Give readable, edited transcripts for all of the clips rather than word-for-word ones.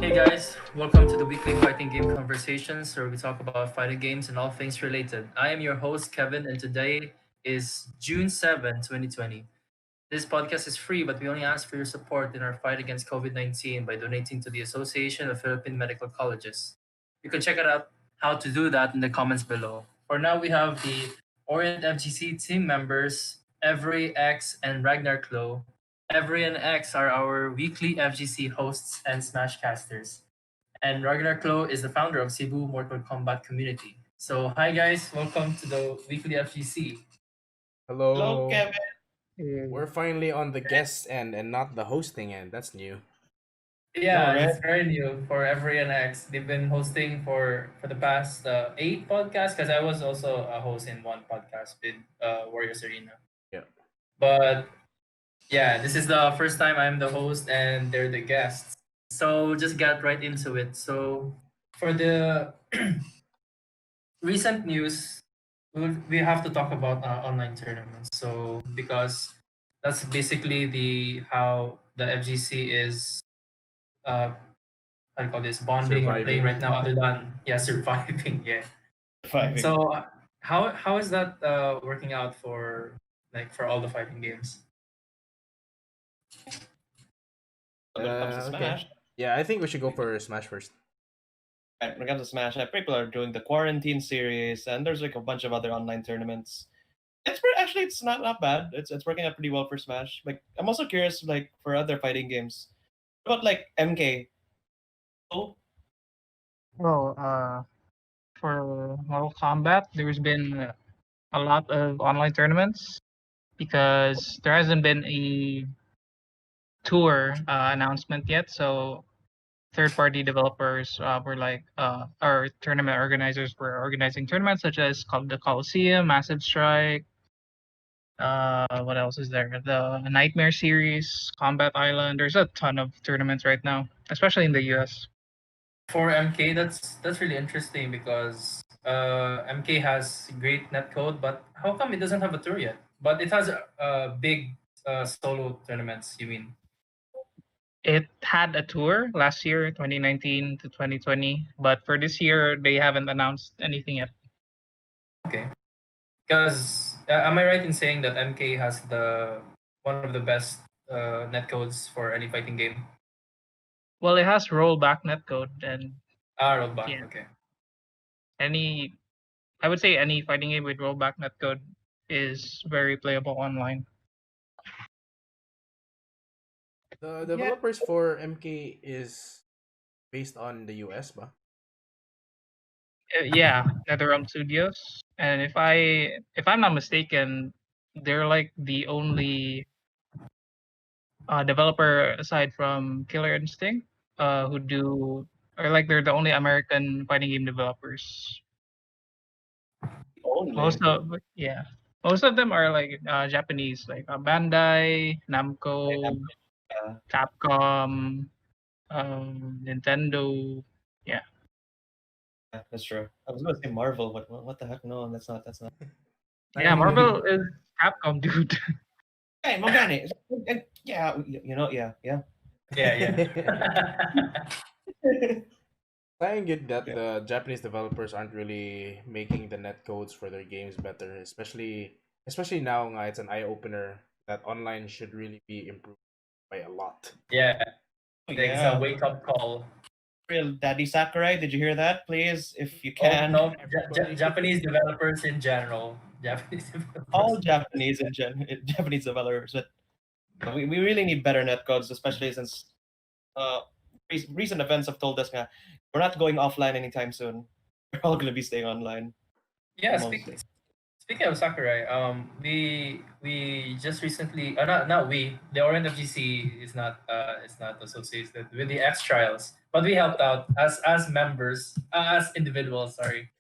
Hey guys, welcome to the weekly fighting game conversations where we talk about fighting games and all things related. I am your host, Kevin, and today is June 7, 2020. This podcast is free, but we only ask for your support in our fight against COVID-19 by donating to the Association of Philippine Medical Colleges. You can check it out how to do that in the comments below. For now, we have the Orient FGC team members, Evrae, X, and Ragnar Klo. Evrae and X are our weekly FGC hosts and Smashcasters. And Ragnar Klo is the founder of Cebu Mortal Kombat community. So, hi guys, welcome to the weekly FGC. Hello, Hello. Kevin. We're finally on the guest end and not the hosting end. That's new. No, Yeah, right? it's very new for Every and X. They've been hosting for the past eight podcasts because I was also a host in one podcast with Warriors Arena. Yeah. But yeah, this is the first time I'm the host and they're the guests. So just get right into it. So for the recent news, we have to talk about online tournaments. So because that's basically the how the FGC is uh, how do you call this bonding or playing Surviving. right now other than surviving. Yeah. Surviving. So how is that working out for for all the fighting games? When it comes to Okay. Smash, Yeah, I think we should go for Smash first. when it comes to Smash, people are doing the quarantine series, and there's like a bunch of other online tournaments. Actually it's not bad. It's working out pretty well for Smash. Like I'm also curious, like for other fighting games, what about like MK? Oh, Well, for Mortal Kombat, there's been a lot of online tournaments because there hasn't been a tour announcement yet. So third-party developers were our tournament organizers were organizing tournaments such as called the Coliseum, Massive Strike. What else is there? The Nightmare series, Combat Island. There's a ton of tournaments right now, especially in the US. For MK, that's really interesting because MK has great netcode, but how come it doesn't have a tour yet? But it has big solo tournaments. You mean? It had a tour last year, 2019 to 2020, but for this year they haven't announced anything yet. Okay. Because am I right in saying that MK has the one of the best netcodes for any fighting game? Well, it has rollback netcode, and Rollback. yeah, Okay. any I would say any fighting game with rollback netcode is very playable online. The developers for MK is based on the US, ba? Yeah, NetherRealm Studios, and if I'm not mistaken, they're like the only developer aside from Killer Instinct who do or like they're the only American fighting game developers. only. Most of them are like Japanese, like Bandai, Namco, Yeah, Capcom, Nintendo. Yeah, that's true. I was gonna say Marvel, but what the heck? No, that's not. That's not. yeah. Marvel is Capcom, dude. Hey, Mogani. Yeah, yeah. Yeah, yeah. I get that Yeah. the Japanese developers aren't really making the netcodes for their games better, especially now nga, it's an eye opener that online should really be improved by a lot. Yeah. Oh, It's a wake up call. Real Daddy Sakurai, did you hear that? Please, if you Oh, can. no, Japanese developers in general. Japanese developers. All Japanese Japanese developers, but we really need better netcodes, especially since recent events have told us nga, we're not going offline anytime soon. We're all gonna be staying online. Yeah, Mostly. speaking of Sakurai, we just recently, not we, the Orient FGC is not associated with the X Trials, but we helped out as members, as individuals. Sorry.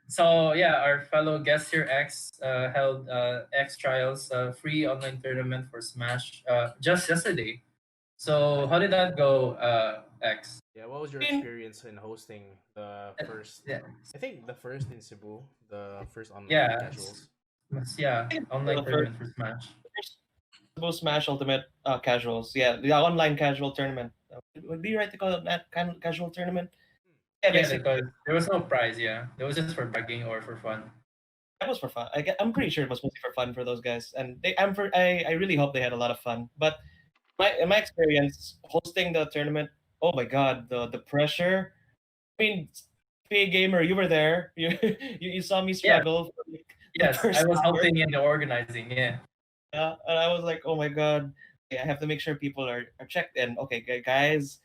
So yeah, our fellow guest here, X, held X Trials, free online tournament for Smash, just yesterday. So how did that go, X? Yeah, what was your I mean, experience in hosting the first? Yeah, I think the first in Cebu, the first online yeah, casuals. yeah, online the tournament for Smash. Cebu Smash Ultimate casuals. Yeah, the online casual tournament. Would be right to call it that kind of casual tournament. Yeah, Yeah, basically because there was no prize. Yeah, it was just for bragging or for fun. that was for fun. I'm pretty sure it was mostly for fun for those guys, and I really hope they had a lot of fun. But in my experience hosting the tournament, oh my god, the pressure. I mean, PA gamer, you were there. You saw me Yeah. struggle for like the Yes, I first was hour. helping in the organizing. Yeah. Yeah, and I was like, oh my god, okay, I have to make sure people are checked in. Okay, guys,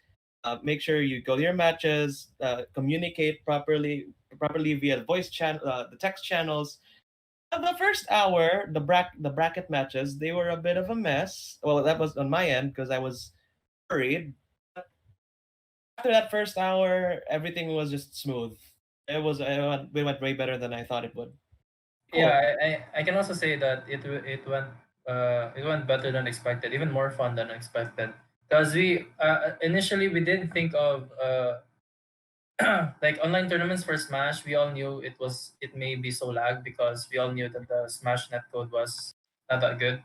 make sure you go to your matches, communicate properly via voice channel, the text channels. The first hour, the bracket matches, they were a bit of a mess. Well, that was on my end because I was worried. After that first hour, everything was just smooth. We went way better than I thought it would. Cool. Yeah, I can also say that it went better than expected, even more fun than expected. Because we initially we didn't think of like online tournaments for Smash. We all knew it may be so lag because we all knew that the Smash netcode was not that good.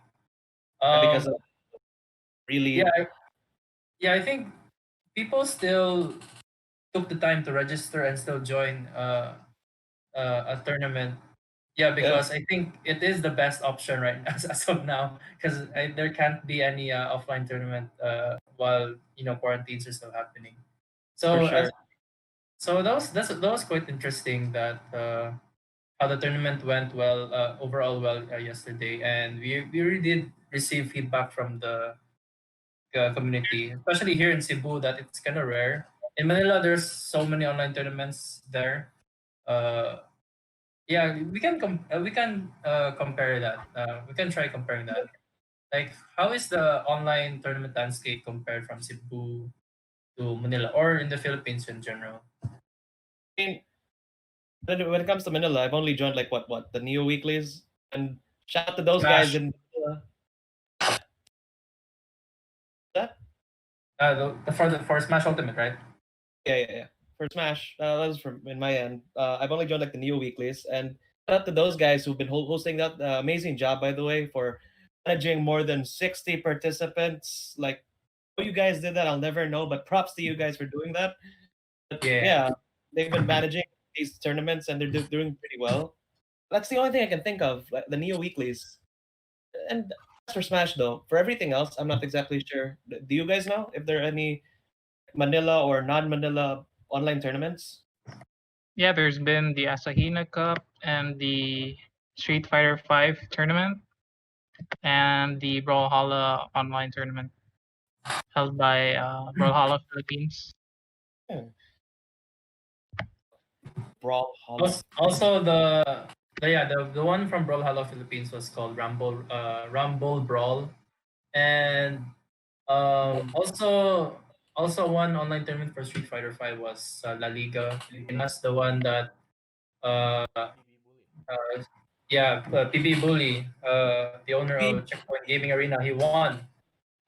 Because Um, of really yeah, yeah, I think people still took the time to register and still join a tournament. Yeah, uh, because I think it is the best option right now as of now because there can't be any offline tournament while quarantines are still happening. for So sure. so that was quite interesting that how the tournament went well overall well yesterday, and we really did receive feedback from the community, especially here in Cebu, that it's kind of rare. In Manila, there's so many online tournaments there. Uh, yeah, we can compare that. We can try comparing that. Like, how is the online tournament landscape compared from Cebu to Manila or in the Philippines in general? I mean, when it comes to Manila, I've only joined like what the Neo Weeklies, and shout out to those guys Smash. in Manila. That For Smash Ultimate, right? yeah. For Smash, that was from in my end. I've only joined like the Neo Weeklies, and shout out to those guys who've been hosting that amazing job, by the way, for managing more than 60 participants. Like, how you guys did that, I'll never know, but props to you guys for doing that. But Yeah. yeah, they've been managing these tournaments and they're doing pretty well. That's the only thing I can think of, like the Neo Weeklies. And as for Smash, though, for everything else, I'm not exactly sure. Do you guys know if there are any Manila or non-Manila online tournaments? Yeah, there's been the Asahina Cup and the Street Fighter 5 tournament and the Brawlhalla online tournament held by Brawlhalla Philippines. Hmm. Brawlhalla. Also the one from Brawlhalla Philippines was called Rumble Brawl, and also one online tournament for Street Fighter 5 was La Liga, and that's the one that uh, PB Bully. PB Bully, the owner of Checkpoint Gaming Arena, he won.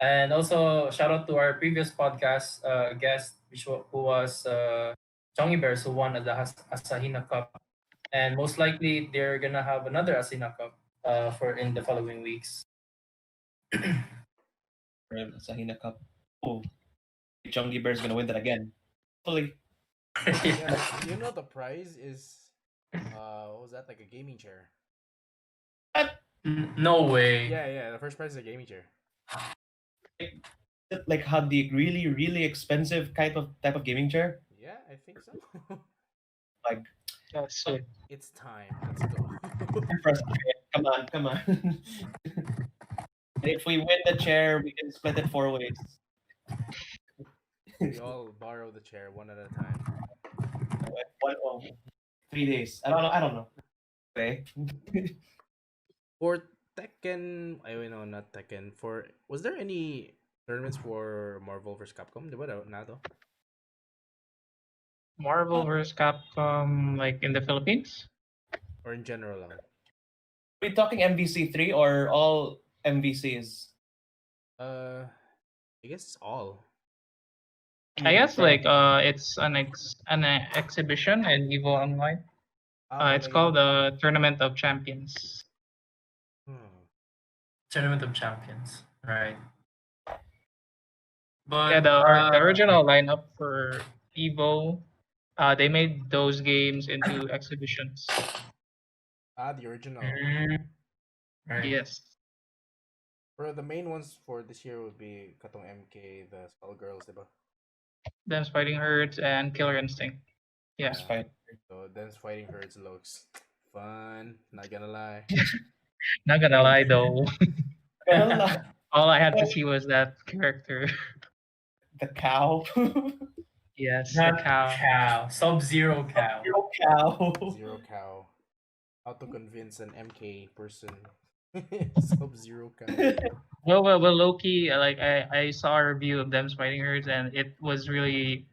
And also shout out to our previous podcast guest, who was Chongy Bears, who won at the Asahina Cup, and most likely they're gonna have another Asahina Cup for in the following weeks. Sahina Cup. Oh, Chunky Bear's gonna win that again. Hopefully. Yeah, you know the prize is what was that, like a gaming chair? No way. Yeah, the first prize is a gaming chair. Like had the really expensive type of gaming chair. Yeah, I think so. Like That's it. It's time. Let's go. come on. If we win the chair, we can split it 4 ways. We all borrow the chair one at a time. Oh, 3 days. I don't know. Okay. For Tekken, I know not Tekken. For was there any tournaments for Marvel vs. Capcom? Di ba na to? Marvel vs. Capcom, like in the Philippines? Or in general lang? Are we talking MVC3 or all MVCs? I guess it's all. I guess Right. like it's an exhibition in Evo Online. It's May called ganun. the Tournament of Champions. Hmm. Tournament of Champions, right? But Yeah, the original lineup for Evo, they made those games into exhibitions. The original. mm, right. Yes, For the main ones for this year would be Katong MK, the Skullgirls, diba? Them's Fighting Herds and Killer Instinct. Yeah, It's fine. So Dance Fighting Herds looks fun, not gonna lie. not gonna lie though, Gonna lie, all I had to see was that character. the cow. Yes, the That cow. cow, Sub-Zero cow. Zero cow. Zero Cow. How to convince an MK person. Sub-Zero Cow. Well, Loki. Like I saw a review of Them's Fighting Herds, and it was really,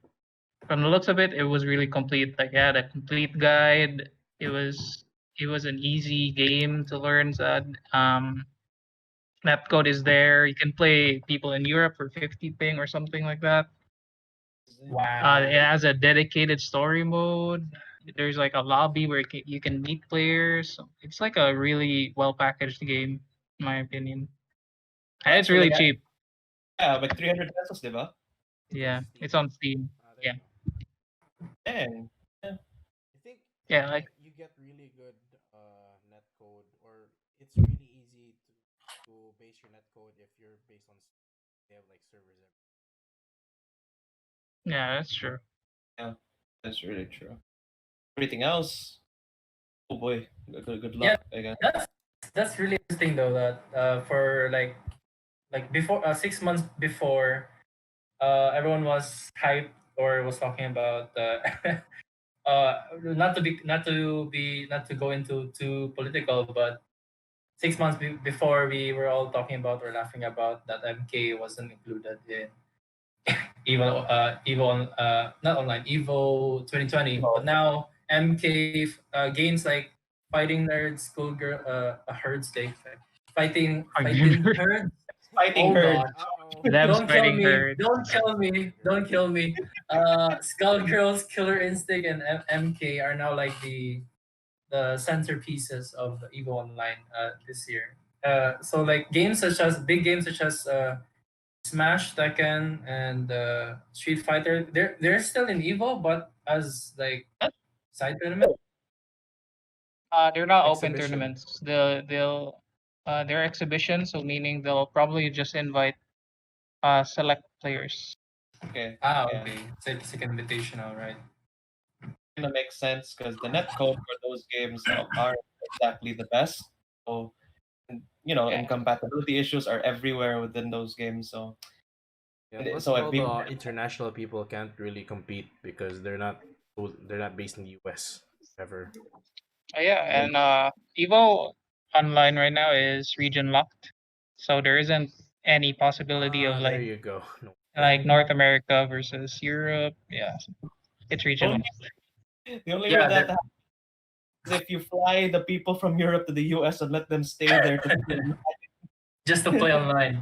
from the looks of it, it was really complete. Like, yeah, the complete guide. It was an easy game to learn. So, netcode is there. You can play people in Europe for 50 ping or something like that. Wow. It has a dedicated story mode. There's like a lobby where you can meet players. So it's like a really well packaged game, in my opinion. And it's So, really like, cheap. Yeah, like 300 pesos, diba? Yeah, Steam. it's on Steam. There Yeah. you go. Dang. I think Yeah, like you get really good netcode, or it's really easy to base your netcode if you're based on Steam. They have like servers everywhere. yeah, that's true. Yeah, that's really true. Everything else, oh boy, good Yeah. luck, I guess. That's really interesting though. That for like before 6 months before, everyone was hyped or was talking about not to go into too political, but 6 months before we were all talking about or laughing about that MK wasn't included in not online Evo 2020, but now MK games like fighting nerds, schoolgirl, a herd stake, fighting herd. Fighting Hold herd. on, Uh-oh. Them's don't kill Fighting me, Herds. don't kill me. Skullgirls, Killer Instinct, and MK are now like the centerpieces of the Evo Online this year. So like big games such as Smash, Tekken, and Street Fighter, they're still in Evo, but as like side tournament. They're not open Exhibition. tournaments. They're exhibitions, so meaning they'll probably just invite select players. Okay. Ah, Yeah. okay. It's like invitational, right? Kind of makes sense because the netcode for those games aren't exactly the best. So, and, Yeah. incompatibility issues are everywhere within those games. So, Yeah, and plus so all if people, the international people can't really compete because they're not based in the US ever. Yeah, and Evo Online right now is region locked, so there isn't any possibility of There you go. No. like North America versus Europe. Yeah, it's region only, locked. the only way Yeah, that happens is if you fly the people from Europe to the US and let them stay there to just to play online.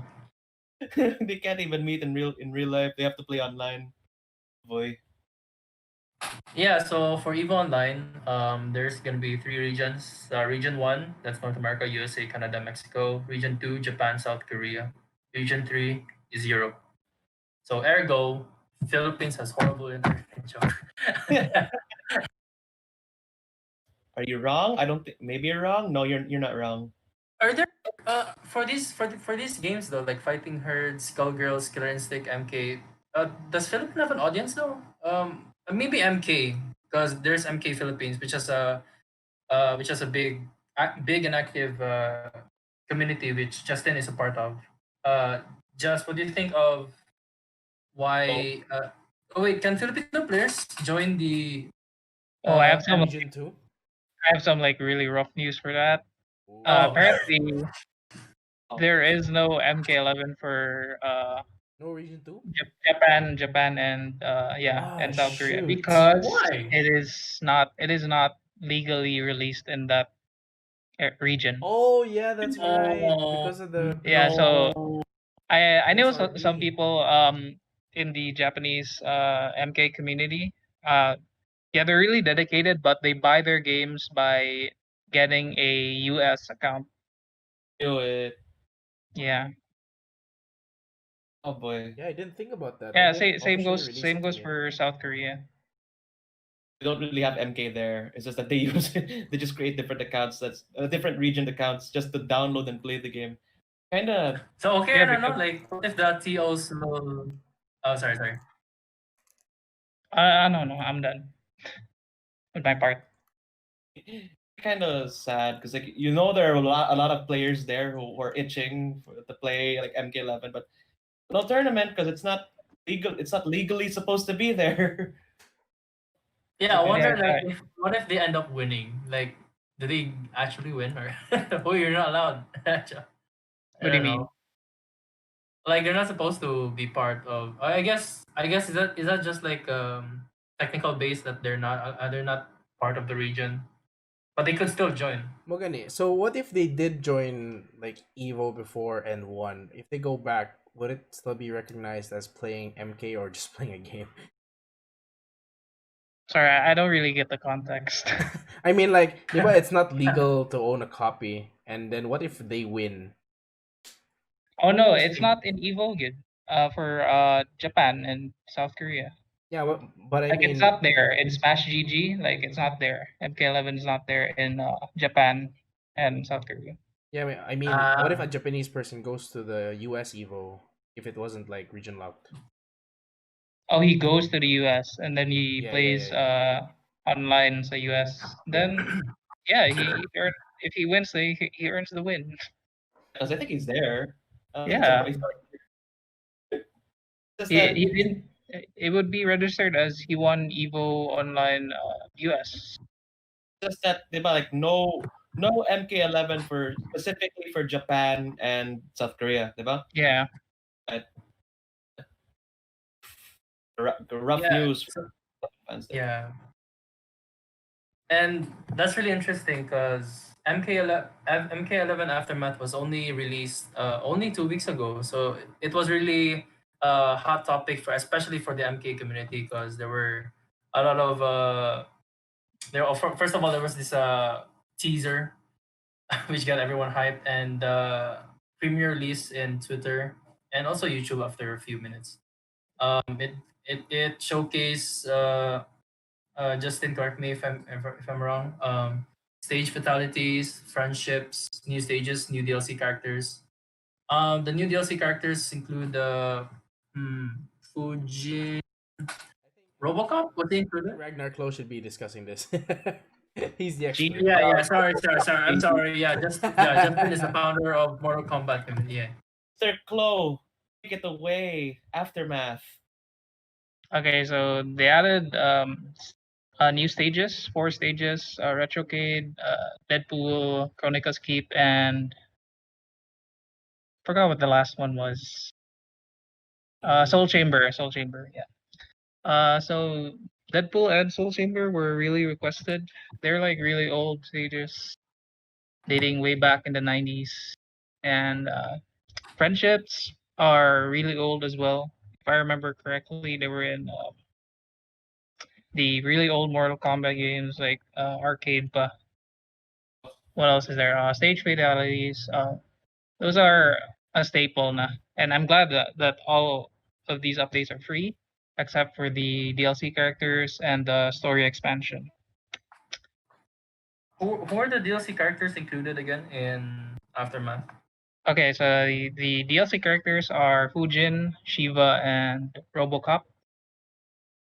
they can't even meet in real life. They have to play online. Boy. Yeah, so for Evo Online, there's gonna be three regions. Region one, that's North America, USA, Canada, Mexico. Region two, Japan, South Korea. Region three is Europe. So ergo, Philippines has horrible internet. Joke. Are you wrong? I don't think. Maybe you're wrong. No, you're not wrong. Are there for these games though, like Fighting Herd, Skullgirls, Killer Instinct, MK? Does Philippines have an audience though? Maybe MK, because there's MK Philippines, which has a big and active community, which Justin is a part of. Just what do you think of why? Oh wait, can Filipino players join the? Oh, I have some. Region 2? I have some like really rough news for that. Ooh. Apparently, there is no MK11 for No Region 2? Japan, and and South Korea Shoot. because Why? it is not legally released in that region. Oh yeah, that's right. Oh, Because of the Yeah, so no. I know XRP. some people in the Japanese MK community. Yeah, they're really dedicated, but they buy their games by getting a US account. Do it. Yeah. Oh boy. Yeah, I didn't think about that. Yeah, They didn't same officially goes release same it goes here. for South Korea. We don't really have MK there. It's just that they use they just create different accounts that's different region accounts just to download and play the game. Kind of So okay, Yeah, I don't know. because Like, what if the TOs will? Oh, sorry. no, I'm done with my part. kind of sad because like there are a lot of players there who are itching to play like MK11, but no tournament because it's not legal. It's not legally supposed to be there. Yeah, I Depends Yeah, wonder on. like I, what if they end up winning? Like, do they actually win or oh, you're not allowed? I what do you don't mean? know. Like they're not supposed to be part of. I guess is that just like technical base that they're not part of the region, but they could still join. Mogani, so what if they did join like Evo before and won? If they go back, would it still be recognized as playing MK or just playing a game? Sorry, I don't really get the context. I mean, like, diba, it's not legal to own a copy, and then what if they win? Oh no, it's not in Evolgid. For Japan and South Korea. Yeah, but I Like it's mean, not there in Smash GG. Like it's not there. MK11 is not there in Japan and South Korea. yeah, I mean, what if a Uh, Japanese person goes to the US Evo if it wasn't like region locked? Oh, he goes to the US and then he Yeah, plays yeah. online in the US. Yeah. Then yeah, if he wins, he earns the win. Because I think he's there. I don't think Yeah, it's just he that didn't. It would be registered as he won Evo Online US. diba, like no MK11 for specifically for Japan and South Korea, diba? Yeah, Right. Rough yeah. news So, for fans there. yeah. And that's really interesting because MK11 Aftermath was only released only 2 weeks ago. So it was really a hot topic for especially for the MK community because there were a lot of first of all there was this teaser which got everyone hyped and premiere release in Twitter and also YouTube after a few minutes. It showcased Justin, correct me if I'm wrong. Stage fatalities, friendships, new stages, new DLC characters. The new DLC characters include Fujin, Robocop. Was he I think included? Ragnar Close should be discussing this. He's the G expert. Yeah. Sorry. I'm sorry. Justin is the founder of Mortal Kombat community. Yeah. Sir Klo, take it away. Aftermath. Okay, so they added new stages, 4 stages: Retrocade, Deadpool, Chronicles Keep, and forgot what the last one was. Soul Chamber, Soul Chamber. Yeah. So Deadpool and Soul Chamber were really requested. They're like really old stages, dating way back in the 90s, and friendships are really old as well. If I remember correctly, they were in the really old Mortal Kombat games like Arcade. But what else is there? Stage fatalities. Those are a staple na. And I'm glad that all of these updates are free, except for the DLC characters and the story expansion. Who are the DLC characters included again in Aftermath? Okay, so the DLC characters are Fujin, Shiva, and Robocop.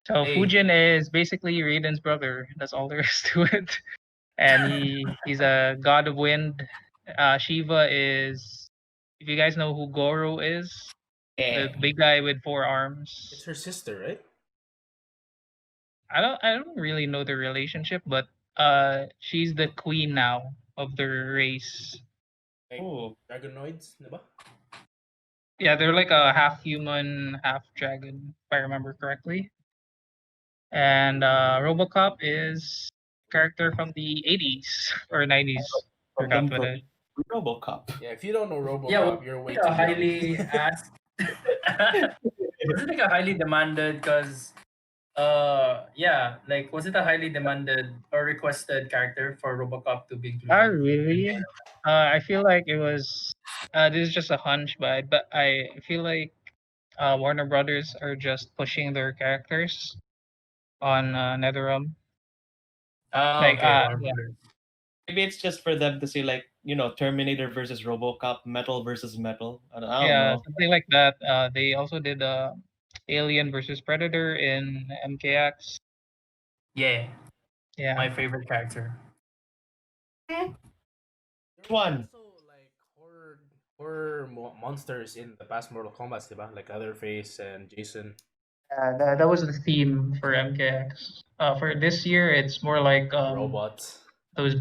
So Hey, Fujin is basically Raiden's brother. That's all there is to it. And he's a god of wind. Shiva is, if you guys know who Goro is, the Yeah. big guy with 4 It's arms. her sister, right? I don't really know the relationship, but she's the queen now of their race. Like Ooh. Dragonoids, diba? Yeah, they're like a half human, half dragon, if I remember correctly. And Robocop is character from the 80s or 90s. From Forgot what from it. RoboCop. Yeah, if you don't know yeah, RoboCop, you're way like a too young. highly asked. Was it like a highly demanded? Because yeah, like was it a highly demanded or requested character for RoboCop to be included? Really? I feel like it was. This is just a hunch, but I feel like Warner Brothers are just pushing their characters on NetherRealm. Oh, Like, okay, Warner yeah, Brothers. Maybe it's just for them to see like Terminator versus RoboCop, Metal versus Metal. I don't yeah, know. something like that. They also did Alien versus Predator in MKX. Yeah, Yeah, my favorite character. There were One. also like horror monsters in the past Mortal Kombat, diba? Like Leatherface and Jason. that was the theme for MKX. For this year, it's more like Robots. those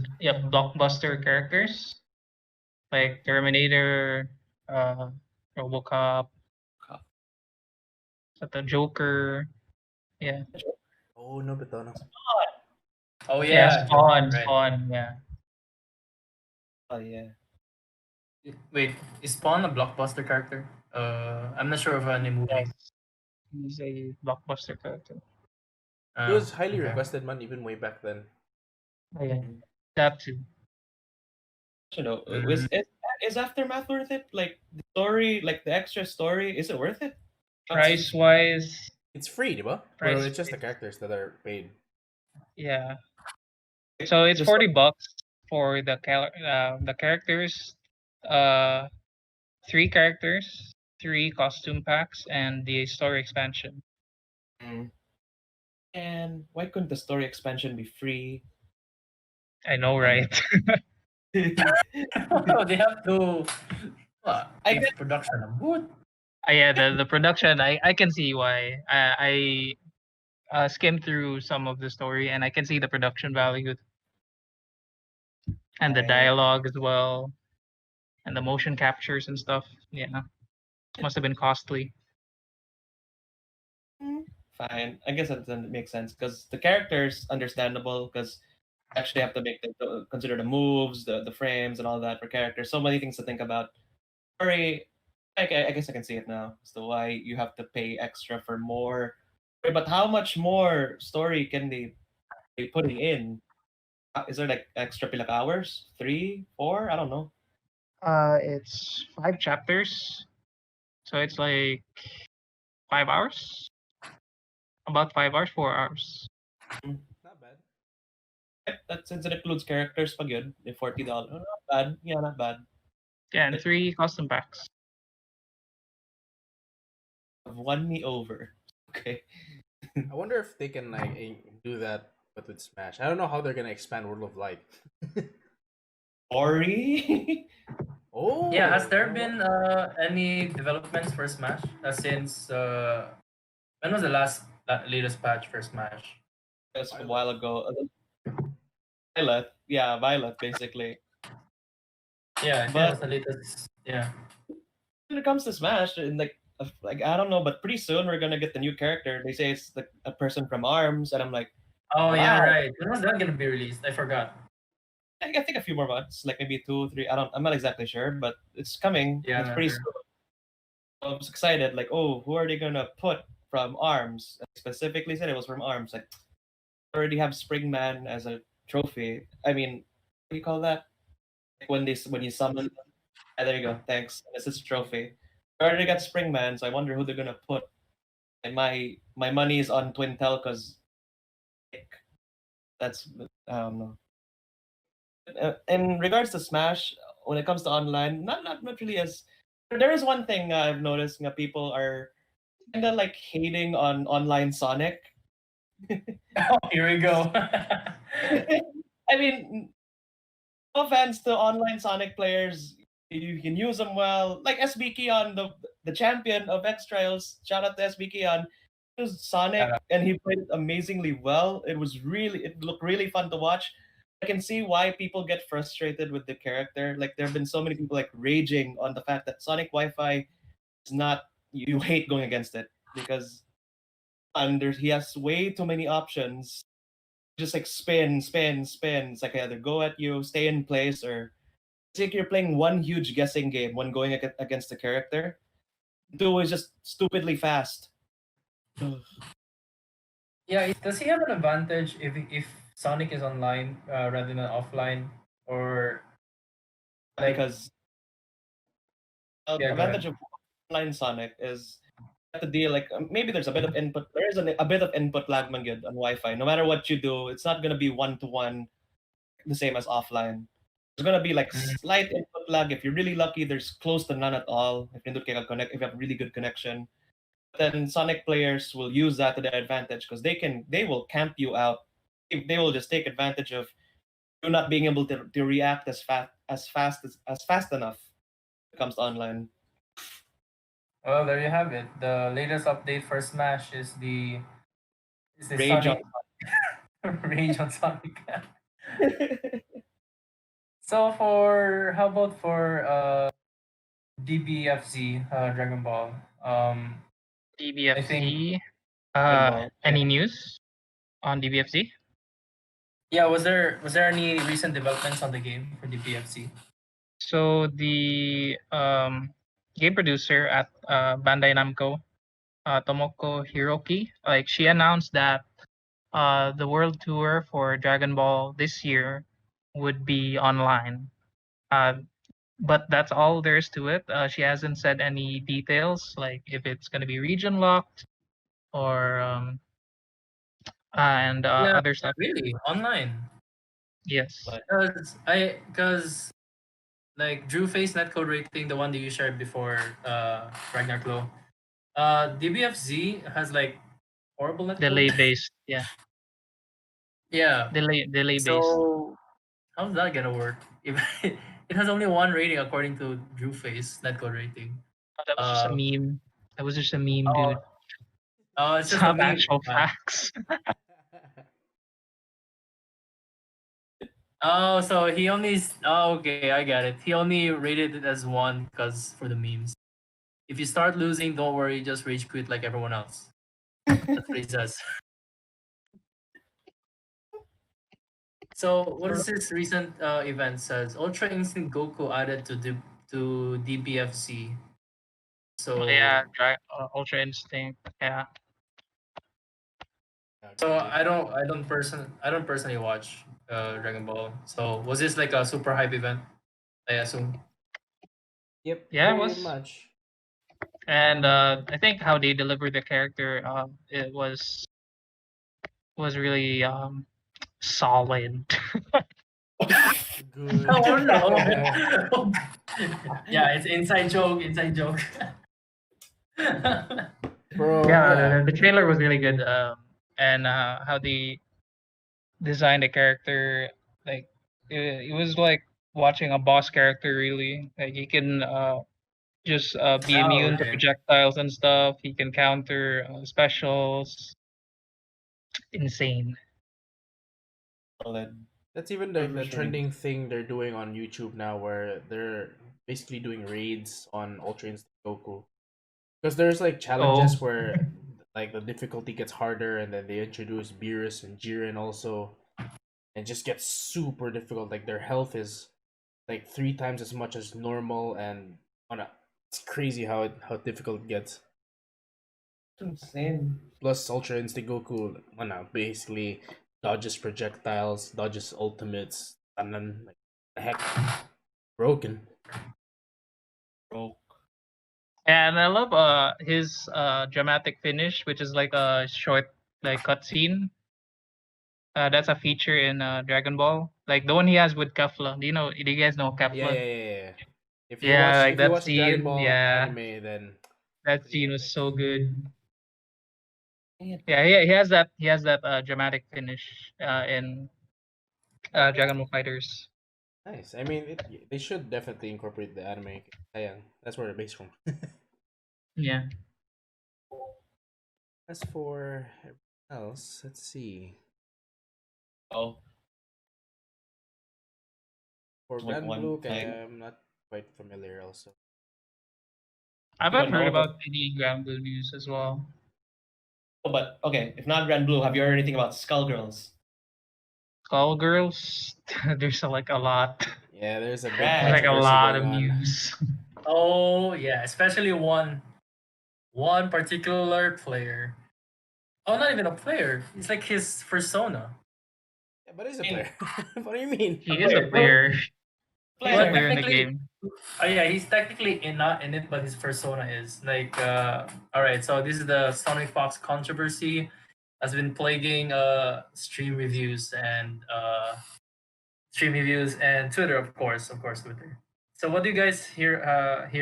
blockbuster characters like Terminator, uh, RoboCop, the Joker. Yeah, Oh no, Betono. Oh yeah, yeah, Joker, Spawn, right? Spawn. Yeah, Oh yeah. Wait, is Spawn a blockbuster character? I'm not sure of any movie. yes, he's a blockbuster character. He was highly Okay. requested, man, even way back then. Oh, yeah, that too. Mm. Is Aftermath worth it? Like the story, like the extra story, is it worth it? Price wise, It's free, diba? Well, price. it's just the characters that are paid. Yeah, so it's The $40 for the characters. Uh, 3 characters, 3 costume packs, and the story expansion. Mm. And why couldn't the story expansion be free? I know, right? They have to I keep get production on boot. Yeah, the production. I can see why. I skimmed through some of the story, and I can see the production value and the dialogue as well, and the motion captures and stuff. Yeah, must have been costly. fine. I guess that doesn't make sense because the characters understandable because actually have to consider the moves, the frames, and all that for characters. So many things to think about. Sorry, I guess I can see it now as to why you have to pay extra for more. But how much more story can they be putting in? Is there like extra pilak hours? 3, 4? I don't know. It's 5 chapters, so it's like 5 hours. About 5 hours, 4 hours. Not bad. That since it includes characters, pag yun, $40. Oh, not bad. Yeah, not bad. Yeah, and 3 costume packs. Have won me over. Okay. I wonder if they can like do that, but with Smash. I don't know how they're gonna expand World of Light. Ori? Oh Yeah, has there you know been what? any developments for Smash since when was the latest patch for Smash? Just a while ago. Violet. Yeah, Violet, basically. Yeah, I think that But was the latest. Yeah. when it comes to Smash, and like I don't know, but pretty soon we're gonna get the new character. They say it's a person from Arms, and I'm like, Oh yeah, wow. right. When was that gonna be released? I forgot. I think a few more months, like maybe 2, 3. I'm not exactly sure, but it's coming. Yeah, I'm It's not pretty sure. soon. I was excited, like, oh, who are they gonna put from Arms? I specifically said it was from Arms. Like, I already have Springman as a trophy. I mean, what do you call that? Like when you summon. There you go. Thanks. This is a trophy. I already got Springman, so I wonder who they're gonna put. And my money is on Twintel because that's I don't know. In regards to Smash, when it comes to online, not really as. There is one thing I've noticed that people are kind of like hating on online Sonic. Oh, here we go. I mean, no offense to online Sonic players, you can use them well. Like SB Keon, the champion of X Trials. Shout out to SB Keon. He used Sonic and he played it amazingly well. It looked really fun to watch. I can see why people get frustrated with the character. Like there have been so many people like raging on the fact that Sonic Wi-Fi is not. You hate going against it because he has way too many options. Just like spin, spin, spin. It's like I either go at you, stay in place, or it's like you're playing one huge guessing game when going against the character. Two is just stupidly fast. Yeah, does he have an advantage if Sonic is online rather than offline, or like Because yeah? Go advantage ahead. of online Sonic is have to deal like maybe there's a bit of input. There is a bit of input lag man good on Wi-Fi. No matter what you do, it's not gonna be 1-to-1 the same as offline. There's gonna be like slight input lag. If you're really lucky, there's close to none at all. If you connect, if you have really good connection, then Sonic players will use that to their advantage because they will camp you out. They will just take advantage of you not being able to react as fast enough when it comes to online. Well, there you have it. The latest update for Smash is the Rage Sonic Rage on Sonic. So how about for DBFZ Dragon Ball? I think DBFZ. Ball, Any news on DBFZ? yeah. Was there any recent developments on the game for DBFZ? So the game producer at Bandai Namco, Tomoko Hiroki, like she announced that the world tour for Dragon Ball this year would be online. But that's all there is to it. She hasn't said any details, like if it's going to be region locked or and Yeah, other stuff. really online. Yes. But Because like Drew Face netcode rating, the one that you shared before Ragnar Glow. DBFZ has like horrible netcode. Delay based. Yeah. Yeah. Delay based. So how's that gonna work? If it has only one rating according to Drew Face netcode rating. Oh, that was just a meme. That was just a meme, dude. Oh, it's It's just a not meme. actual facts. Oh, so he only. Oh, okay, I get it. He only rated it as one because for the memes. If you start losing, don't worry, just rage quit like everyone else. That's what he says. So, what is this recent event says? Ultra Instinct Goku added to DBFC. So Yeah, Ultra Instinct. Yeah. So I don't personally watch Dragon Ball. So was this like a super hype event? I assume. Yep. Yeah, it Very was. much. And I think how they delivered the character, it was really solid. Good. Oh no! Yeah, it's inside joke. Inside joke. Bro, Yeah, the trailer was really good. And how they designed the character, like it was like watching a boss character. Really, like he can just be Oh, immune to okay. projectiles and stuff. He can counter specials. Insane. solid. That's even the trending thing they're doing on YouTube now, where they're basically doing raids on Ultra Instinct Goku. Because there's like challenges Oh. where like the difficulty gets harder, and then they introduce Beerus and Jiren also, and just gets super difficult. Like their health is like 3 times as much as normal, and it's crazy how difficult it gets. Insane. Plus, Ultra Instinct Goku, basically dodges projectiles, dodges ultimates, and then like the heck, broken. Broke. And I love his dramatic finish, which is like a short like cutscene. That's a feature in Dragon Ball, like the one he has with Kefla. Do you guys know Kefla? Yeah. If you Yeah, watch like if you that watch Dragon scene. Ball Yeah, anime, then that pretty scene was epic. so good. Yeah, he has that dramatic finish in Dragon Ball Fighters. Nice. I mean, they should definitely incorporate the anime. That's where they're based from. Yeah. As for everything else, let's see. Oh, For like Grand one Blue, thing. I'm not quite familiar also. I You don't haven't heard know, but- about any Grand Blue news as well. Oh, but okay, if not Grand Blue, have you heard anything about Skullgirls? Skullgirls, there's like a lot. Yeah, there's a big Right. There's like a controversy lot of going on. news. Oh yeah, especially one particular player. Oh, not even a player. It's like his persona. Yeah, but he's a player. What do you mean? He is a player. He's a Player. player in the technically- game. Oh yeah, he's technically not in it, but his persona is like. All right, so this is the Sonic Fox controversy has been plaguing stream reviews and Twitter, of course, Twitter. So what do you guys hear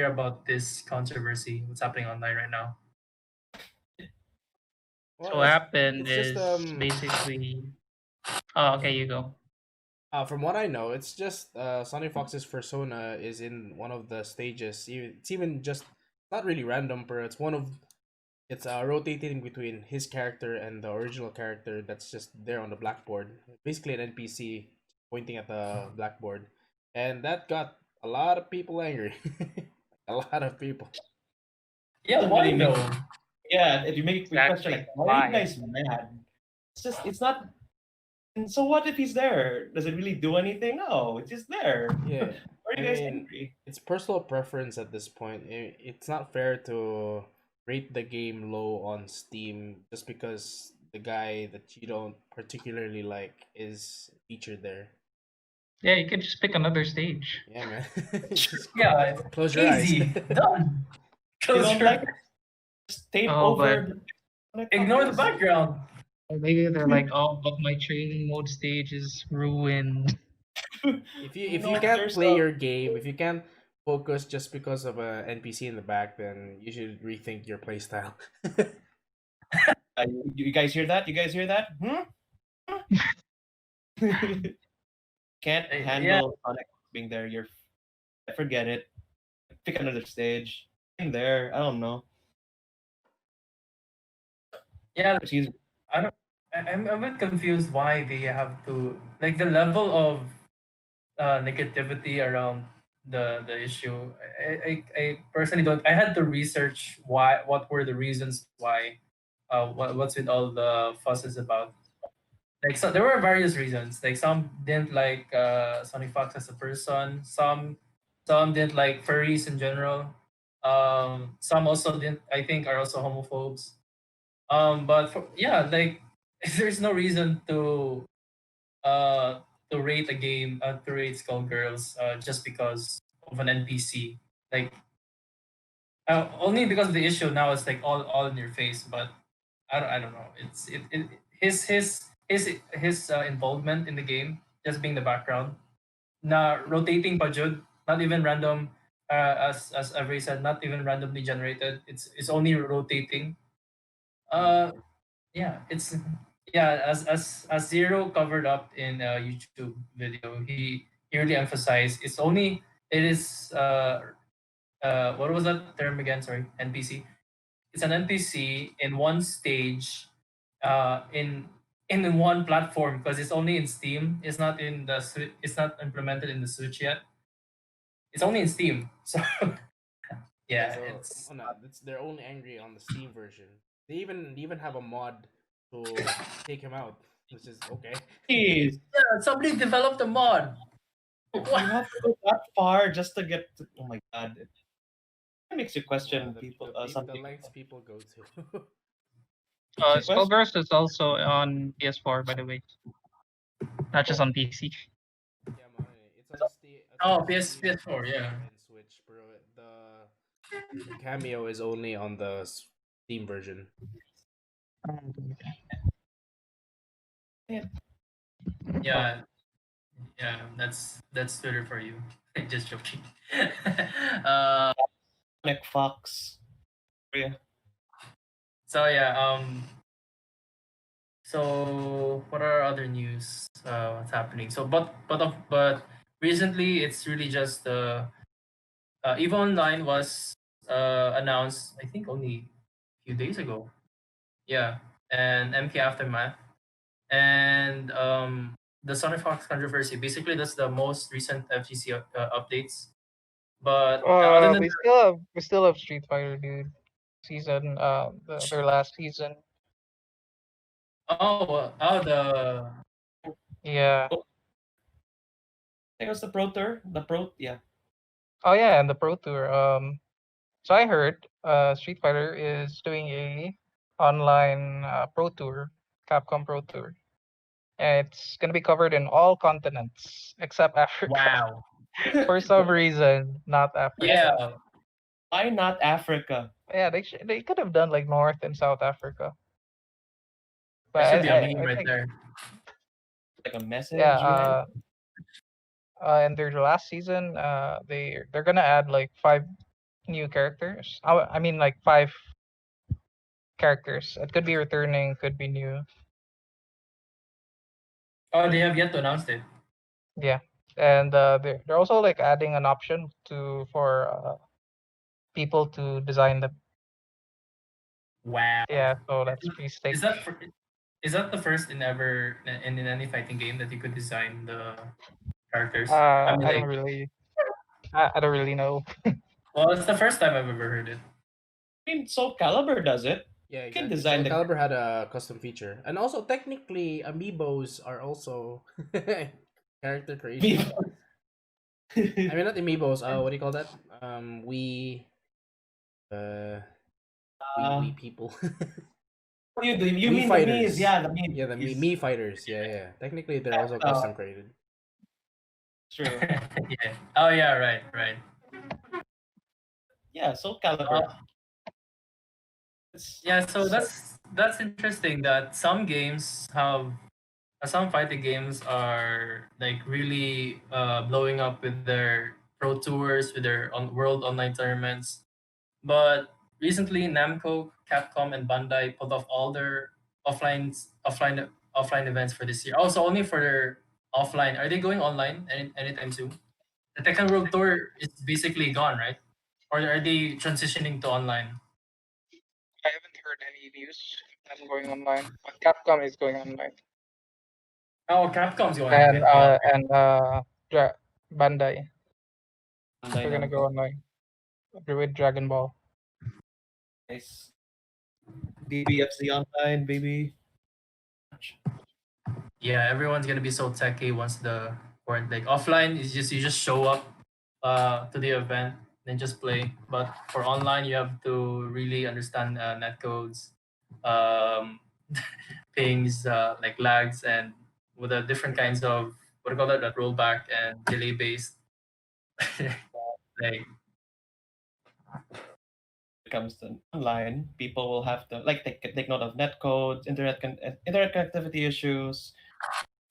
about this controversy? What's happening online right now? So Well, what happened it's just is basically. Oh, okay, you go. from what I know, it's just Sonic Fox's persona is in one of the stages. It's even just not really random, but it's one of it's rotating between his character and the original character that's just there on the blackboard. Basically, an NPC pointing at the blackboard, and that got a lot of people angry. A lot of people. Yeah, Doesn't why really make though? yeah. If you make me question Exactly. like, why are you Why? guys mad? It's not. And so what if he's there? Does it really do anything? No, it's just there. Yeah, Why are I you guys mean, angry? it's personal preference at this point. It's not fair to rate the game low on Steam just because the guy that you don't particularly like is featured there. Yeah, you could just pick another stage. Yeah, man. Sure. Just Yeah, close your eyes. easy, done. You Close don't your like just tape Oh, but over the ignore the copies? background. maybe they're like, oh, but my training mode stage is ruined. If you No, can't there's play your game, if you can't focus just because of a NPC in the back, then you should rethink your playstyle. you guys hear that? You guys hear that? Can't Yeah, handle Sonic being there. Forget it. Pick another stage. In there, I don't know. yeah. Excuse me. I don't. I'm a bit confused why they have to like the level of negativity around the issue. I personally don't. I had to research what were the reasons why. What's with all the fusses about? Like so, there were various reasons. Like some didn't like Sonic Fox as a person. Some didn't like furries in general. Some also didn't. I think are also homophobes. But yeah, like there's no reason uh to rate a game to rate Skullgirls just because of an NPC. Like only because of the issue now it's like all in your face. But I don't know. It his involvement in the game just being the background. Na rotating pa jud, not even random. As Evrae said, not even randomly generated. It's only rotating. Uh, yeah, it's yeah. As Zero covered up in a YouTube video, he really emphasized it is what was that term again? Sorry, NPC. It's an NPC in one stage, in one platform because it's only in Steam. It's not implemented in the Switch yet. It's only in Steam. So Yeah, yeah, so it's oh no, they're only angry on the Steam version. They even have a mod to take him out, which is okay. Jeez, yeah. Somebody developed a mod. you What? have to go that far just to get. Oh my god, it makes you Well, question people. Some the people. lengths people go to. Makes you question. Skullgirls is also on PS4, by the way, not just on PC. Yeah, it's on Oh, Steam, PS4. Yeah. PS4, and Switch, bro. The cameo is only on the Steam version. Yeah. Yeah, yeah, that's Twitter for you. Just joking. uh, Sonic Fox. Yeah. so yeah, so what are other news? What's happening? So, but recently, it's really just Evo Online was announced. I think only a few days ago. Yeah, and MK Aftermath and the Sonic Fox controversy. Basically, that's the most recent FGC updates. But other than We still have Street Fighter, dude. Season their last season. the Yeah. Oh, I think it was the Pro Tour. The Pro, yeah. Oh yeah, and the Pro Tour. So I heard Street Fighter is doing a online Pro Tour, Capcom Pro Tour. And it's gonna be covered in all continents except Africa. wow, For some reason, not Africa. Yeah, Why not Africa? Yeah, they could have done like North and South Africa. But that should be a meme I right think there. Like a message yeah, behind in their last season, they're gonna add like 5 new characters. I mean like 5 characters. It could be returning, could be new. Oh, they have yet to announce it. Yeah, and they're also like adding an option for people to design them. Wow. Yeah, so that's pretty sick. Is that the first in ever in any fighting game that you could design the characters? I mean, I like, don't really, I don't really know. well, it's the first time I've ever heard it. I mean, Soul Calibur does it. Yeah, You can exactly. design Soul the Calibur had a custom feature, and also technically, amiibos are also character creation. I mean, not amiibos. What do you call that? We, we people. what do you do? You Me mean fighters. the Mii's? Yeah, the Mii's. Yeah, the me fighters. Yeah, yeah. Technically, they're also Uh, custom created. True. Yeah. Oh yeah, right. Yeah, Soul Calibur. Yeah, so that's interesting that some games have some fighting games are like really blowing up with their pro tours, with their world online tournaments. But recently, Namco, Capcom, and Bandai put off all their offline offline events for this year. Also, only for their offline. Are they going online anytime soon? The Tekken World Tour is basically gone, right? Or are they transitioning to online? I haven't heard any news of them going online, but Capcom is going online, Oh, Capcom's going and again. Oh, okay. Bandai Bandai they're gonna go Namco. online with Dragon Ball. Nice. BBFC online, baby. Yeah, everyone's gonna be so techy once the like offline is just you just show up to the event then just play. But for online, you have to really understand net codes, um, pings, like lags, and with the different kinds of what do you call that rollback and delay based. Like It comes to online, people will have to like take note of netcodes, internet connectivity issues,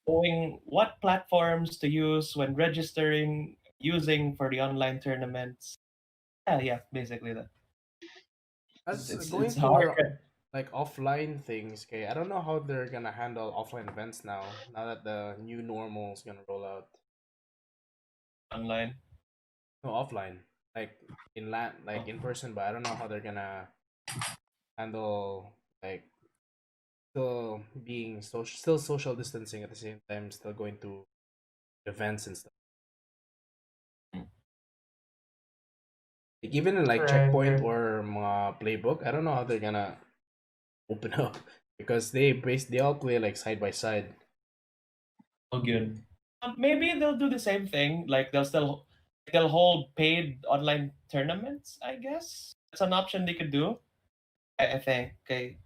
knowing what platforms to use when registering, using for the online tournaments. Yeah, basically that. As It's going hard. for like offline things, okay. I don't know how they're gonna handle offline events now. Now that the new normal is gonna roll out. Online. No, offline, like like in person. But I don't know how they're gonna handle like still social distancing at the same time, still going to events and stuff. Like even in like checkpoint Right. or playbook, I don't know how they're gonna open up because they all play like side by side. Oh, good. Maybe they'll do the same thing. Like they'll hold paid online tournaments. I guess that's an option they could do. I think. Okay,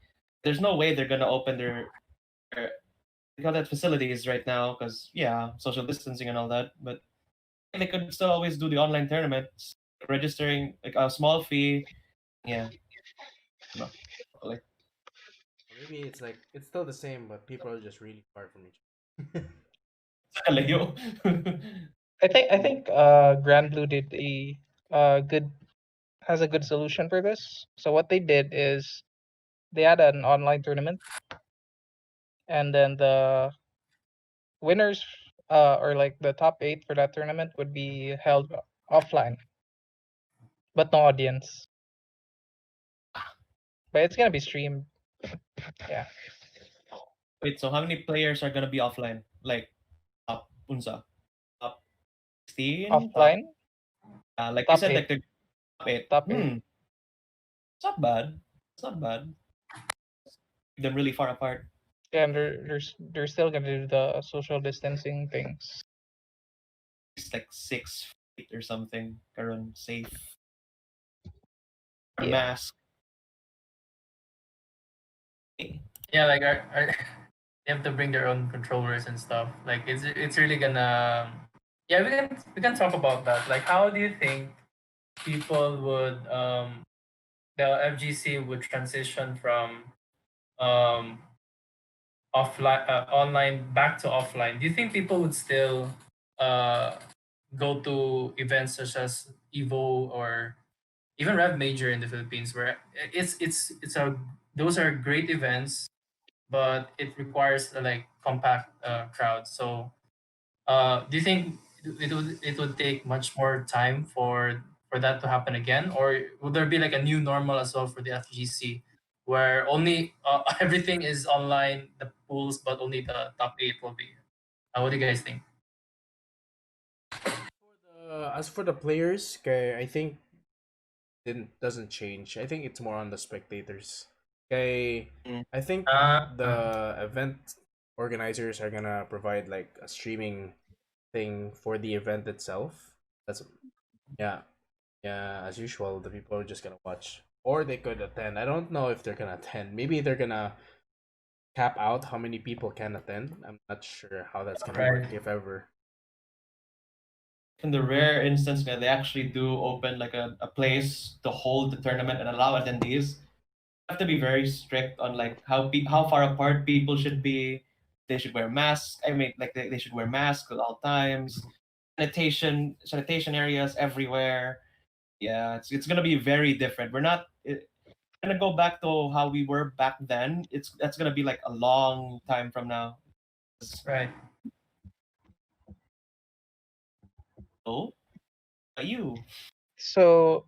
there's no way they're gonna open their they call that facilities right now because yeah, social distancing and all that. But they could still always do the online tournaments, registering like a small fee. Yeah, no, like Or maybe it's like it's still the same, but people are just really far from each other. kalayo. I think Grand Blue did a good has a good solution for this. So what they did is they had an online tournament, and then the winners or like the top 8 for that tournament would be held offline, but no audience. But it's gonna be streamed. Yeah, Wait, so how many players are gonna be offline? Like top unsa? Top 16? Top offline, like you top said, 8, like the top 8. top 8. It's not bad. It's not bad. Them really far apart. Yeah, and they're still gonna do the social distancing things. It's like 6 feet or something. Karon safe. A Yeah. mask. yeah, like they have to bring their own controllers and stuff. Like it's really gonna Yeah, we can talk about that. Like, how do you think people would the FGC would transition from um offline online back to offline? Do you think people would still uh go to events such as Evo or even Rev Major in the Philippines, where it's a those are great events, but it requires a like compact crowd. So do you think it would take much more time for that to happen again, or would there be like a new normal as well for the FGC, where only everything is online, the pools, but only the top eight will be? What do you guys think? As for the players, okay, I think it doesn't change. I think it's more on the spectators. Okay, Mm. I think Uh, the event organizers are gonna provide like a streaming thing for the event itself. That's yeah, yeah. As usual, the people are just gonna watch, or they could attend. I don't know if they're gonna attend. Maybe they're gonna cap out how many people can attend. I'm not sure how that's gonna right. work, if ever. In the rare instance that they actually do open like a place to hold the tournament and allow attendees, have to be very strict on like how far apart people should be. They should wear masks. I mean, like they should wear masks at all times. Sanitation areas everywhere. Yeah, it's gonna be very different. We're not gonna go back to how we were back then. That's gonna be like a long time from now. Right. So, you. So,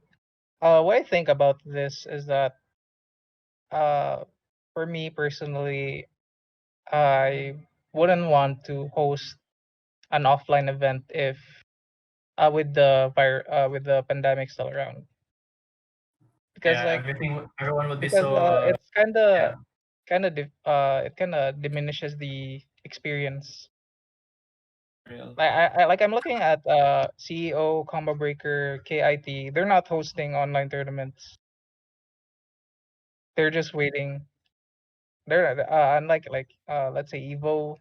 what I think about this is that, uh, for me personally, I wouldn't want to host an offline event if, with the pandemic still around, because Yeah, like everyone would be because so it's yeah. it kind of diminishes the experience. Real. I'm looking at CEO, Combo Breaker, KIT. They're not hosting online tournaments. They're just waiting. They're unlike let's say Evo.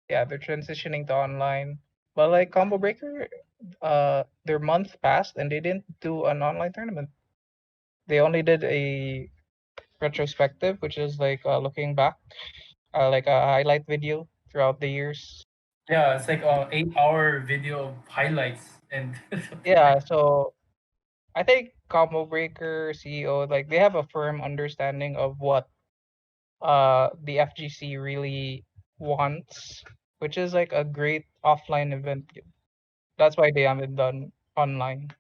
Yeah, they're transitioning to online. But like Combo Breaker, their month passed and they didn't do an online tournament. They only did a retrospective, which is like looking back, like a highlight video throughout the years. Yeah, it's like a 8 hour video of highlights and something Yeah, like so I think Combo Breaker CEO, like they have a firm understanding of what the FGC really wants, which is like a great offline event. That's why they haven't done online,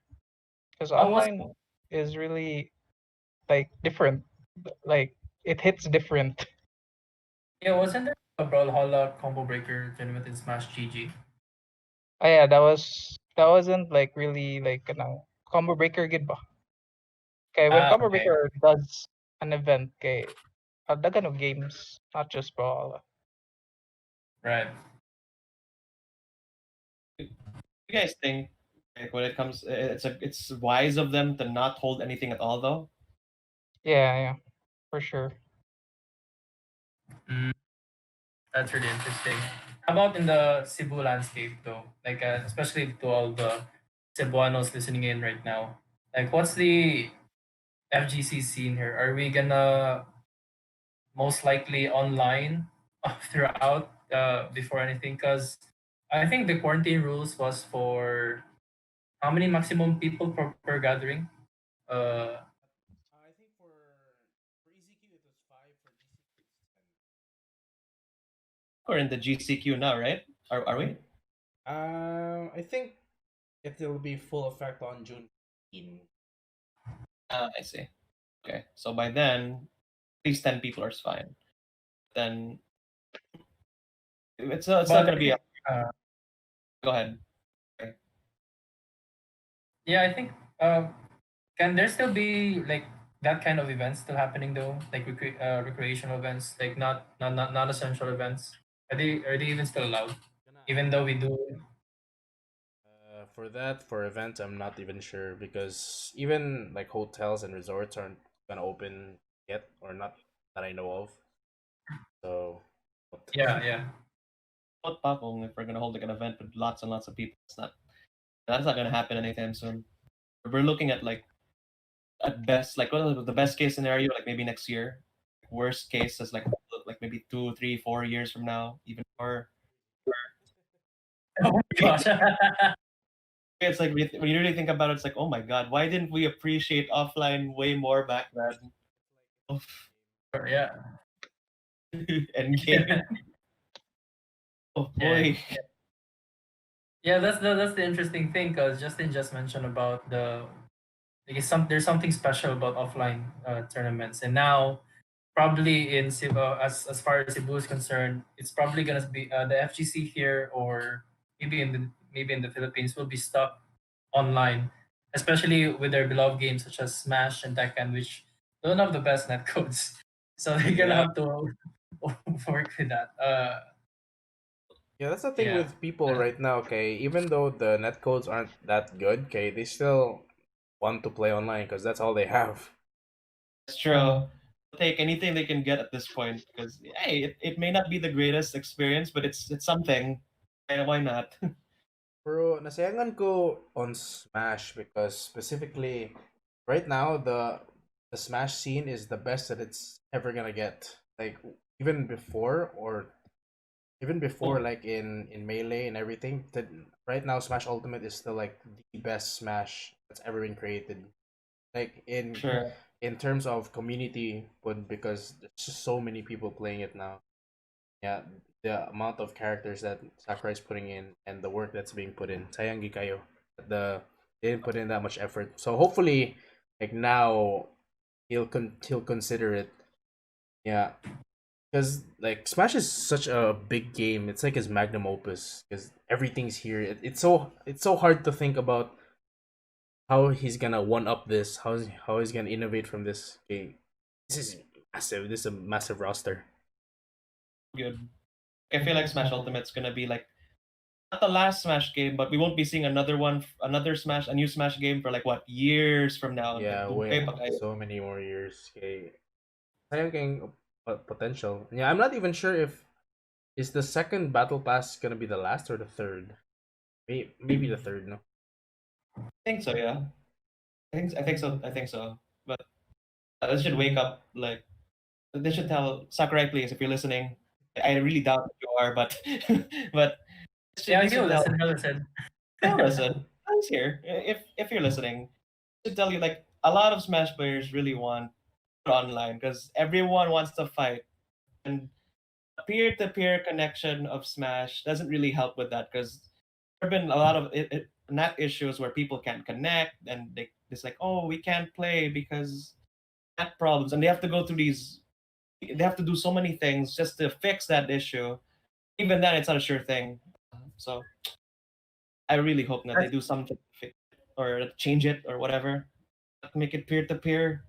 because was online is really like different. Like it hits different. yeah, wasn't there a Brawlhalla combo breaker tournament in Smash GG? Oh yeah, that wasn't like really like Combo Breaker gid ba? Okay, when Ah, Combo okay. Breaker does an event, okay, dagan of games, not just Brawlhalla. Right. You guys think like when it comes, it's wise of them to not hold anything at all though. Yeah, yeah, for sure. Mm, that's really interesting. How about in the Cebu landscape though? Like especially to all the Cebuanos listening in right now. Like what's the FGC scene here? Are we gonna most likely online throughout before anything? Because I think the quarantine rules was for how many maximum people per gathering? I think for EZQ it was 5, for GCQ it's 10. We're in the GCQ now, right? Are we? I think it will be full effect on June 15. I see. Okay, so by then, at least 10 people are fine. Then it's not but gonna I be. think, Go ahead. Okay. yeah, I think can there still be like that kind of events still happening though, like recreational events, like not essential events? Are they even still allowed? Gonna Even though we do, For that, for events, I'm not even sure because even like hotels and resorts aren't gonna open yet, or not that I know of. So, yeah, yeah, What pa kung if we're gonna hold like an event with lots and lots of people? It's not. That's not gonna happen anytime soon. We're looking at like at best, like what is the best case scenario, like maybe next year. Worst case is like maybe 2, 3, 4 years from now, even more. Oh my gosh. It's like when you really think about it, it's like, oh my god, why didn't we appreciate offline way more back then? Oh, Yeah. Endgame. Oh boy. Yeah, that's the interesting thing because Justin just mentioned about there's something special about offline tournaments, and now probably in Cebu, as far as Cebu is concerned, it's probably gonna be the FGC here or maybe in the Philippines will be stuck online, especially with their beloved games such as Smash and Tekken, which don't have the best netcodes, so they're gonna Yeah. have to work with that. Yeah, that's the thing Yeah. with people right now, okay? Even though the netcodes aren't that good, okay, they still want to play online because that's all they have. It's true. Take anything they can get at this point because hey, it may not be the greatest experience, but it's something. Why not? Pero nasayangan ko on Smash because specifically right now the Smash scene is the best that it's ever gonna get. Like even before or even before like in Melee and everything, that right now Smash Ultimate is still like the best Smash that's ever been created. Like Sure. in terms of community, but because there's just so many people playing it now. Yeah, the amount of characters that Sakurai's putting in and the work that's being put in. Sayang gi kayo. They didn't put in that much effort. So hopefully like now he'll consider it. Yeah. Because like Smash is such a big game. It's like his magnum opus because everything's here. It's so hard to think about how he's gonna one up this, how he's gonna innovate from this game. This is massive. This is a massive roster. Good. I feel like Smash Ultimate's gonna be like not the last Smash game, but we won't be seeing a new Smash game for like what years from now. Yeah, Dugtay way pa kayo. so many more years. Okay, sayang kayong potential. Yeah, I'm not even sure if is the second battle pass gonna be the last or the third. Maybe the third. No. I think so, yeah. I think so. But they should wake up. Like they should tell Sakurai, please, if you're listening. I really doubt that you are, but but Yeah, they should tell. he'll listen. Tell listen. He's here. If you're listening, I should tell you like a lot of Smash players really want online because everyone wants to fight, and peer-to-peer connection of Smash doesn't really help with that because there have been a lot of net issues where people can't connect and it's like, oh, we can't play because net problems, and they have to go through these. They have to do so many things just to fix that issue. Even then, it's not a sure thing. So I really hope that they do something to fix it or change it or whatever. Make it peer-to-peer,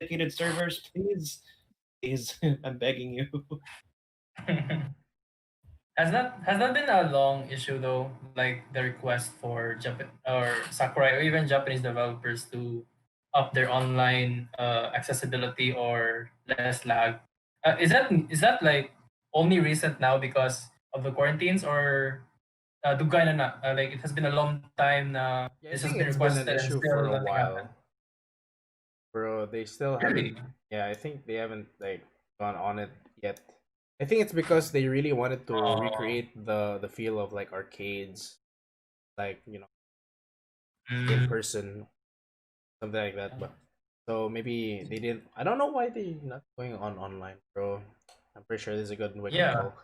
dedicated servers, please. Please, I'm begging you. Has that been a long issue though? Like the request for Japan or Sakurai or even Japanese developers to up their online accessibility or less lag. Is that like only recent now because of the quarantines or dugay na na? Like it has been a long time na Yeah, I this has think been it's been requested an and issue still for a nothing happened. while, bro. They still Really? haven't. Yeah, I think they haven't like gone on it yet. I think it's because they really wanted to Oh. recreate the feel of like arcades, like in Mm. person, something like that. But so maybe they didn't. I don't know why they not going on online, bro. I'm pretty sure this is a good wake up Yeah. call.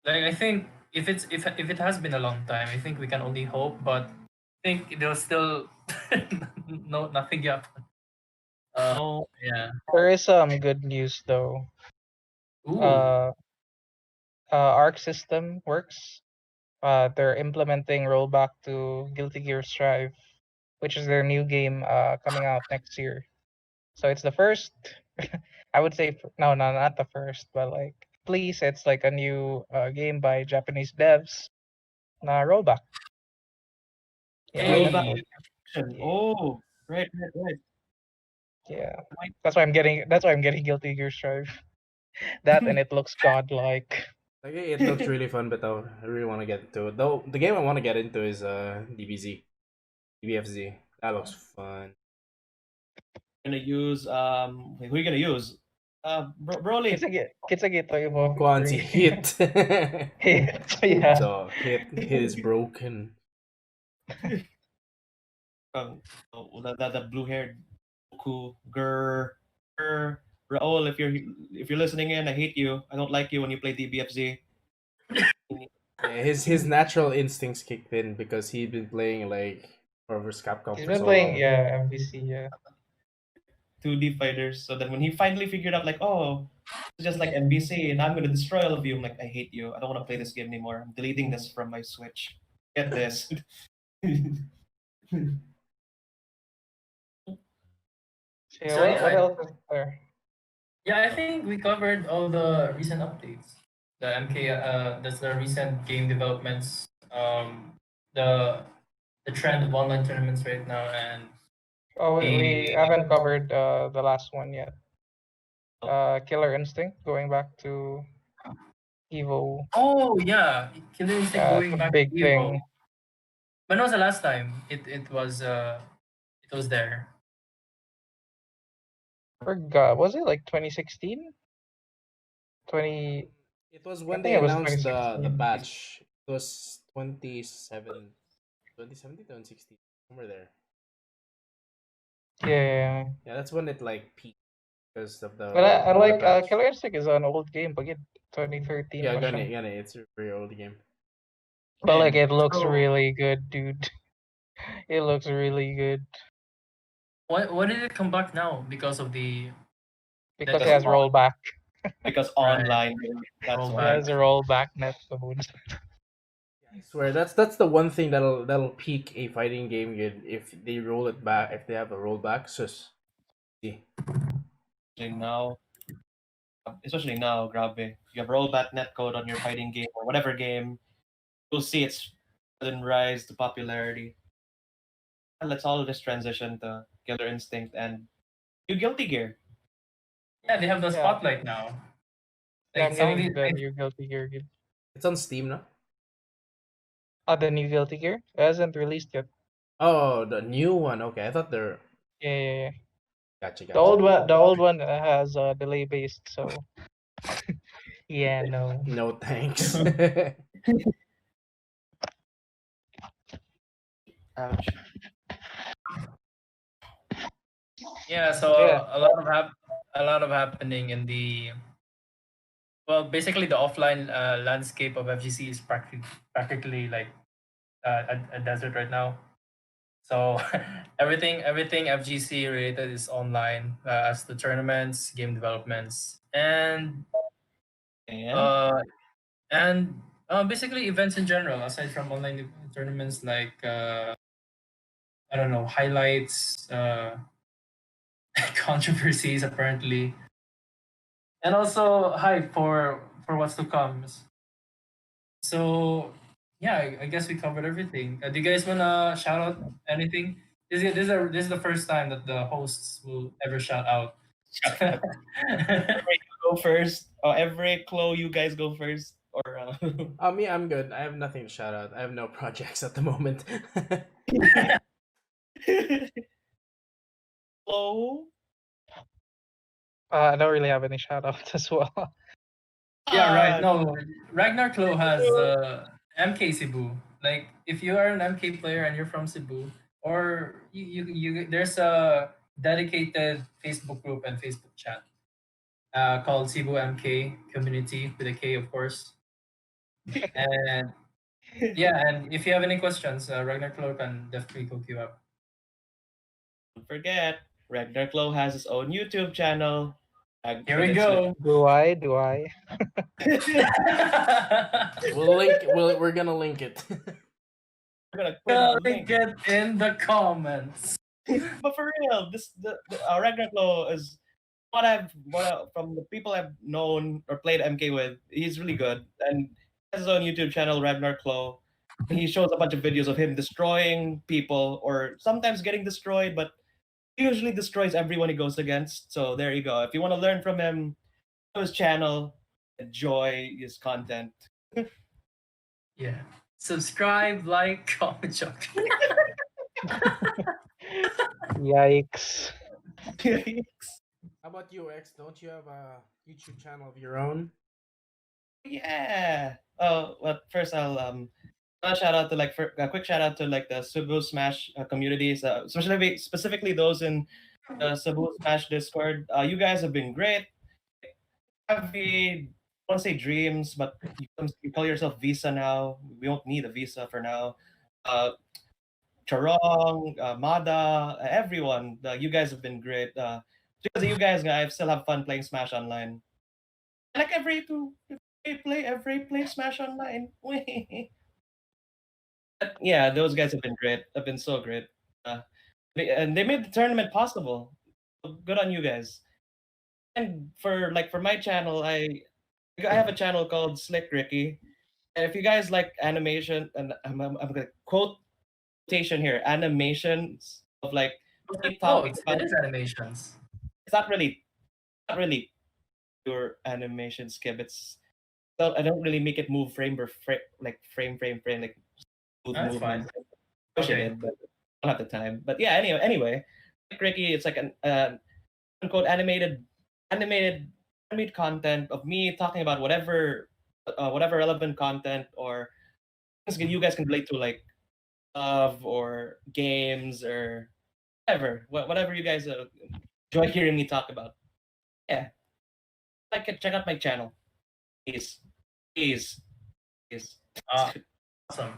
Like I think if it has been a long time, I think we can only hope, but I think there'll still nothing yet. Oh, Yeah. There is some good news though. Ooh. Uh, Arc system works. They're implementing rollback to Guilty Gear Strive, which is their new game coming out next year. So it's the first. I would say no, not the first, but like please, it's like a new game by Japanese devs. Rollback. Yeah, Hey. rollback. yeah, Oh, right. yeah. Wait, That's why I'm getting. That's why I'm getting Guilty Gear Strive. That and it looks godlike. Like it looks really fun, but I really want to get into it. Though the game I want to get into is DBZ, DBFZ. That looks fun. Gonna use who are you gonna use? Broly. Kitsage Toivo. Kwanzi hit. Yeah. So hit is broken. The blue haired Goku Raul, if you're listening in, I hate you. I don't like you when you play DBFZ. Yeah, his natural instincts kicked in because he'd been playing like Marvel's Capcom He's for been so playing, long. yeah, MVC, yeah. 2D fighters. So then when he finally figured out, like, oh, it's just like NBC, and I'm gonna destroy all of you. I'm like, I hate you. I don't want to play this game anymore. I'm deleting this from my Switch. Get this. Yeah, So, what, yeah, what else is there? Yeah, I think we covered all the recent updates. The MK, that's the recent game developments. The the trend of online tournaments right now, and Oh, we the haven't covered the last one yet. Killer Instinct going back to Evo. oh yeah, Killer Instinct Yeah, going it's a back big to Evo. thing. When was the last time it was there? Forgot. Was it like 2016? 20. It was I when think they it was announced the 2016. batch. It was 2017, 2016, somewhere there. Yeah. Yeah, that's when it like peaked because of the. But I the like batch. Killer Instinct is an old game, but 2013 Yeah, pa gonna, siya. it's a very old game. But like it looks So- really good, dude. It looks really good What did it come back now because of the because it Because has rollback. because Right. online, that's Rollback. It why. has a rollback net mode. I swear that's the one thing that'll peak a fighting game good if they roll it back, if they have a rollback. So see. Especially now, grabe. You have rollback netcode on your fighting game or whatever game, you'll see it's sudden rise to popularity. And let's all just transition to Killer Instinct and new Guilty Gear. yeah, they have the Yeah. spotlight now. Yeah, I'm Like some of getting these, the new Guilty Gear. It's on Steam, no? The new Guilty Gear? It hasn't released yet. Oh, the new one. Okay, I thought they're. Yeah. Gotcha. The old one has delay based, so yeah, no. No thanks. Ouch. yeah. So Yeah. a lot of happening in the basically the offline landscape of FGC is practically like a desert right now. So everything FGC related is online, as the tournaments, game developments, and And uh, and basically events in general. Aside from online tournaments, like I don't know, highlights, controversies apparently, and also hype for what's to come. So yeah, I guess we covered everything. Do you guys wanna shout out anything? This is the first time that the hosts will ever shout out. go first. Oh, Evrae, Chloe, you guys go first. Or Me, I'm good. I have nothing to shout out. I have no projects at the moment. Chloe? I don't really have any shout outs as well. Yeah, right. No, Ragnar Klo has MK Cebu. Like, if you are an MK player and you're from Cebu, or there's a dedicated Facebook group and Facebook chat called Cebu MK Community with a K, of course. And yeah, and if you have any questions, Ragnar Klo can definitely hook you up. Don't forget, Ragnar Chloe has his own YouTube channel. Here we go. Do I? Do I? We're gonna link it. We're gonna put the link. Link it in the comments. But for real, the Ragnar Chloe is from the people I've known or played MK with. He's really good, and he has his own YouTube channel, Ragnar Chloe. He shows a bunch of videos of him destroying people, or sometimes getting destroyed, but he usually destroys everyone he goes against. So there you go. If you want to learn from him, go to his channel. enjoy his content. Yeah. Subscribe, like, comment, joke. Yikes. How about you, X? Don't you have a YouTube channel of your own? Yeah. Oh, well, first I'll shout out to a quick shout out to like the Cebu Smash communities, specifically those in the Cebu Smash Discord. You guys have been great. Have I want to say dreams, but you call yourself Visa now. We don't need a visa for now. Uh, Charong, Mada, everyone. You guys have been great. Because of you guys, I still have fun playing Smash Online. I like every play Smash Online. But yeah, those guys have been great. Have been so great. And they made the tournament possible. Good on you guys. And for my channel, I have a channel called Slick Ricky. And if you guys like animation, and I'm gonna quotation here, animations of like me Oh, talking it about. is animations. It's not really pure animation, Skip. I don't really make it move frame per frame, like frame like smooth That's movement. fine. Wish I Okay. did, but I don't have the time. But yeah, anyway, Slick Ricky, it's like an unquote animated content of me talking about whatever relevant content or things that you guys can relate to, like love or games or whatever you guys enjoy hearing me talk about. Yeah, check out my channel, please, please, please. Awesome.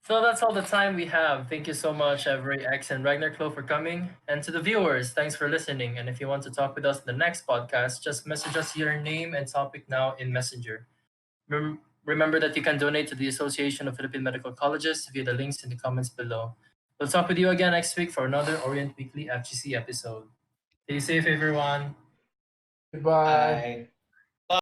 So that's all the time we have. Thank you so much, Evrae X and Ragnar Klo, for coming. And to the viewers, thanks for listening. And if you want to talk with us in the next podcast, just message us your name and topic now in Messenger. Remember that you can donate to the Association of Philippine Medical Colleges via the links in the comments below. We'll talk with you again next week for another Orient Weekly FGC episode. Stay safe, everyone. Goodbye. Bye.